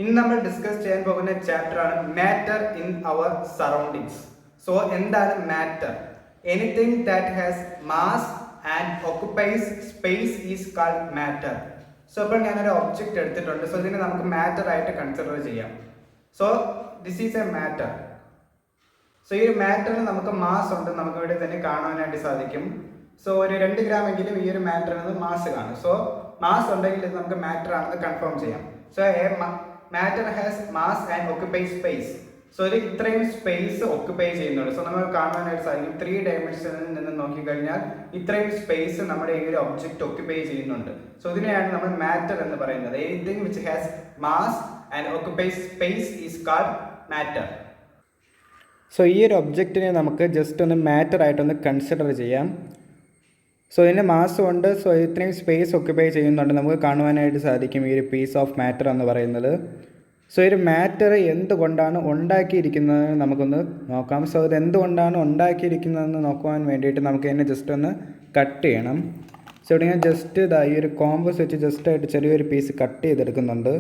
ഇന്ന് നമ്മൾ ഡിസ്കസ് ചെയ്യാൻ പോകുന്ന ചാപ്റ്റർ ആണ് matter in our surroundings. So എന്താണ് matter? Anything that has mass and occupies space is called matter. So ഇപ്പോൾ ഞാനൊരു ഒബ്ജക്റ്റ് എടുത്തിട്ടുണ്ട്. സോ ഇതിനെ നമുക്ക് മാറ്റർ ആയിട്ട് കൺസിഡർ ചെയ്യാം. So this is A matter. So ഈ ഒരു മാറ്ററിന് നമുക്ക് മാസ് ഉണ്ട്, നമുക്ക് ഇവിടെ തന്നെ കാണാനായിട്ട് സാധിക്കും. സോ ഒരു 2 ഗ്രാം എങ്കിലും ഈ ഒരു മാറ്ററിന് മാസ് കാണും. സോ മാസ് ഉണ്ടെങ്കിൽ ഇത് നമുക്ക് മാറ്റർ ആണെന്ന് കൺഫേം ചെയ്യാം. So matter has mass and occupy space. So ഇത് ഇത്രയും സ്പേസ് ഓക്കുപ്പൈ ചെയ്യുന്നുണ്ട്. സോ നമുക്ക് കാണാനായിട്ട് സാധിക്കും 3 ഡയമെൻഷനിൽ നിന്ന് നോക്കിക്കഴിഞ്ഞാൽ ഇത്രയും സ്പേസ് നമ്മുടെ ഈ ഒരു ഒബ്ജക്റ്റ് ഓക്കുപ്പൈ ചെയ്യുന്നുണ്ട്. സോ ഇതിനെയാണ് നമ്മൾ മാറ്റർ എന്ന് പറയുന്നത്. Anything which has mass and occupy space is called matter. So ഈ ഒരു ഒബ്ജക്റ്റിനെ നമുക്ക് ജസ്റ്റ് ഒന്ന് മാറ്റർ ആയിട്ടൊന്ന് കൺസിഡർ ചെയ്യാം. സോ ഇതിന് മാസം ഉണ്ട്. സോ ഇത്രയും സ്പേസ് ഓക്യുപ്പൈ ചെയ്യുന്നുണ്ട്, നമുക്ക് കാണുവാനായിട്ട് സാധിക്കും ഈ ഒരു പീസ് ഓഫ് മാറ്റർ എന്ന് പറയുന്നത്. സോ ഈ ഒരു മാറ്റർ എന്തുകൊണ്ടാണ് ഉണ്ടാക്കിയിരിക്കുന്നതെന്ന് നമുക്കൊന്ന് നോക്കാം. സോ ഇത് എന്തുകൊണ്ടാണ് ഉണ്ടാക്കിയിരിക്കുന്നതെന്ന് നോക്കുവാൻ വേണ്ടിയിട്ട് നമുക്ക് ഇതിനെ ജസ്റ്റ് ഒന്ന് കട്ട് ചെയ്യണം. സോ ഇവിടെ ഞാൻ ജസ്റ്റ് ഈ ഒരു കോമ്പസ് വെച്ച് ജസ്റ്റായിട്ട് ചെറിയൊരു പീസ് കട്ട് ചെയ്തെടുക്കുന്നുണ്ട്.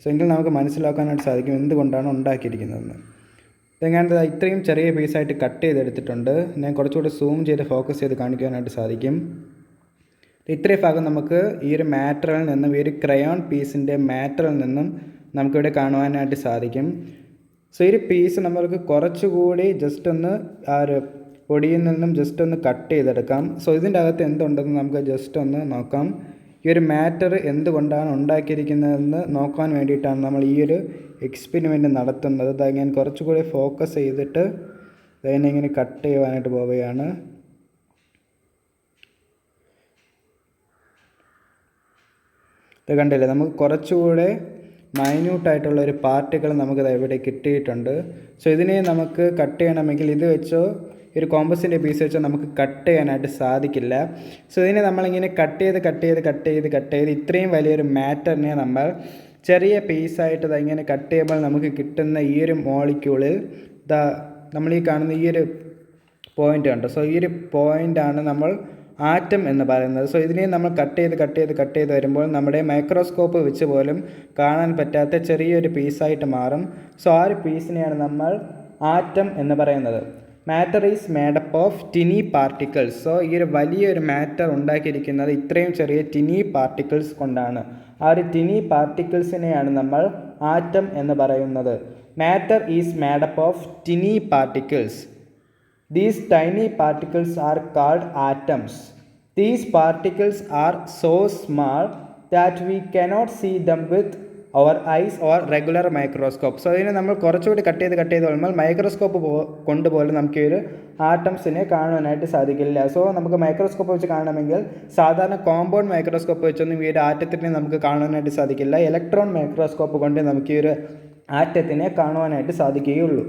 സോ എങ്കിൽ നമുക്ക് മനസ്സിലാക്കാനായിട്ട് സാധിക്കും എന്തുകൊണ്ടാണ് ഉണ്ടാക്കിയിരിക്കുന്നതെന്ന്. ഞാൻ ഇത്രയും ചെറിയ പീസായിട്ട് കട്ട് ചെയ്തെടുത്തിട്ടുണ്ട്. ഞാൻ കുറച്ചുകൂടി സൂം ചെയ്ത് ഫോക്കസ് ചെയ്ത് കാണിക്കാനായിട്ട് സാധിക്കും. ഇത്രയും ഭാഗം നമുക്ക് ഈ ഒരു മാറ്ററിൽ നിന്നും, ഈ ഒരു ക്രയോൺ പീസിൻ്റെ മാറ്ററിൽ നിന്നും നമുക്കിവിടെ കാണുവാനായിട്ട് സാധിക്കും. സോ ഈ ഒരു പീസ് നമ്മൾക്ക് കുറച്ചുകൂടി ജസ്റ്റ് ഒന്ന് ആ ഒരു പൊടിയിൽ നിന്നും ജസ്റ്റ് ഒന്ന് കട്ട് ചെയ്തെടുക്കാം. സോ ഇതിൻ്റെ അകത്ത് എന്തുണ്ടെന്ന് നമുക്ക് ജസ്റ്റ് ഒന്ന് നോക്കാം. ഈ ഒരു മാറ്റർ എന്തുകൊണ്ടാണ് ഉണ്ടാക്കിയിരിക്കുന്നതെന്ന് നോക്കാൻ വേണ്ടിയിട്ടാണ് നമ്മൾ ഈ ഒരു എക്സ്പെരിമെൻറ്റ് നടത്തുന്നത്. ഞാൻ കുറച്ചുകൂടി ഫോക്കസ് ചെയ്തിട്ട് അതിനെ ഇങ്ങനെ കട്ട് ചെയ്യുവാനായിട്ട് പോവുകയാണ്. ഇത് കണ്ടില്ലേ, നമുക്ക് കുറച്ചുകൂടെ മൈന്യൂട്ടായിട്ടുള്ള ഒരു പാർട്ടിക്കിൾ നമുക്കിത് ഇവിടെ കിട്ടിയിട്ടുണ്ട്. സോ ഇതിനെ നമുക്ക് കട്ട് ചെയ്യണമെങ്കിൽ ഇത് വെച്ചോ ഒരു കോമ്പസിൻ്റെ പീസ് വെച്ചോ നമുക്ക് കട്ട് ചെയ്യാനായിട്ട് സാധിക്കില്ല. സോ ഇതിനെ നമ്മളിങ്ങനെ കട്ട് ചെയ്ത് ഇത്രയും വലിയൊരു മാറ്ററിനെ നമ്മൾ ചെറിയ പീസായിട്ട് ഇങ്ങനെ കട്ട് ചെയ്യുമ്പോൾ നമുക്ക് കിട്ടുന്ന ഈ ഒരു മോളിക്യൂളിൽ നമ്മൾ ഈ കാണുന്ന ഈ ഒരു പോയിൻ്റ് കണ്ടോ. സോ ഈ ഒരു പോയിൻ്റാണ് നമ്മൾ ആറ്റം എന്ന് പറയുന്നത്. സോ ഇതിനെ നമ്മൾ കട്ട് ചെയ്ത് വരുമ്പോൾ നമ്മുടെ മൈക്രോസ്കോപ്പ് വെച്ച് പോലും കാണാൻ പറ്റാത്ത ചെറിയൊരു പീസായിട്ട് മാറും. സോ ആ ഒരു പീസിനെയാണ് നമ്മൾ ആറ്റം എന്ന് പറയുന്നത്. Matter is made up of Tini particles. So ഈ ഒരു വലിയൊരു മാറ്റർ ഉണ്ടാക്കിയിരിക്കുന്നത് ഇത്രയും ചെറിയ ടിനി പാർട്ടിക്കിൾസ് കൊണ്ടാണ്. ആ ഒരു ടിനി പാർട്ടിക്കിൾസിനെയാണ് നമ്മൾ ആറ്റം എന്ന് പറയുന്നത്. Matter is made up of Tini particles. These tiny particles are called atoms. These particles are so small that we cannot see them with our eyes or regular microscope. So ഇതിനെ നമ്മൾ കുറച്ചുകൂടി കട്ട് ചെയ്ത് വരുമ്പോൾ മൈക്രോസ്കോപ്പ് കൊണ്ടുപോലും നമുക്ക് ഈ ഒരു ആറ്റംസിനെ കാണുവാനായിട്ട് സാധിക്കില്ല. സോ നമുക്ക് മൈക്രോസ്കോപ്പ് വെച്ച് കാണണമെങ്കിൽ സാധാരണ കോമ്പൗണ്ട് മൈക്രോസ്കോപ്പ് വെച്ചൊന്നും ഈ ഒരു ആറ്റത്തിനെ നമുക്ക് കാണുവാനായിട്ട് സാധിക്കില്ല. ഇലക്ട്രോൺ മൈക്രോസ്കോപ്പ് കൊണ്ട് നമുക്ക് ഈ ഒരു ആറ്റത്തിനെ കാണുവാനായിട്ട് സാധിക്കുകയുള്ളൂ.